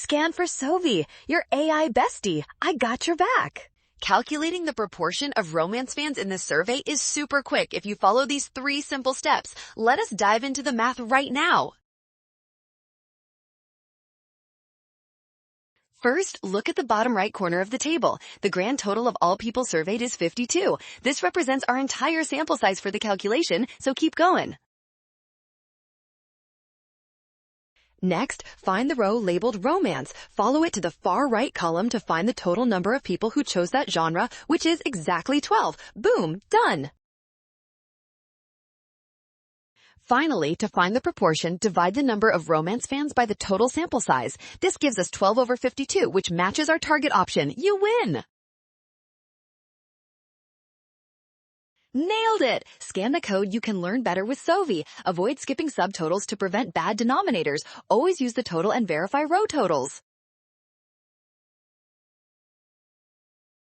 Scan for Sovi, your AI bestie. I got your back. Calculating the proportion of romance fans in this survey is super quick if you follow these 3 simple steps. Let us dive into the math right now. First, look at the bottom right corner of the table. The grand total of all people surveyed is 52. This represents our entire sample size for the calculation, so keep going. Next, find the row labeled Romance. Follow it to the far right column to find the total number of people who chose that genre, which is exactly 12. Boom, done. Finally, to find the proportion, divide the number of romance fans by the total sample size. This gives us 12 over 52, which matches our target option. You win! Nailed it! Scan the code. You can learn better with Sovi. Avoid skipping subtotals to prevent bad denominators. Always use the total and verify row totals.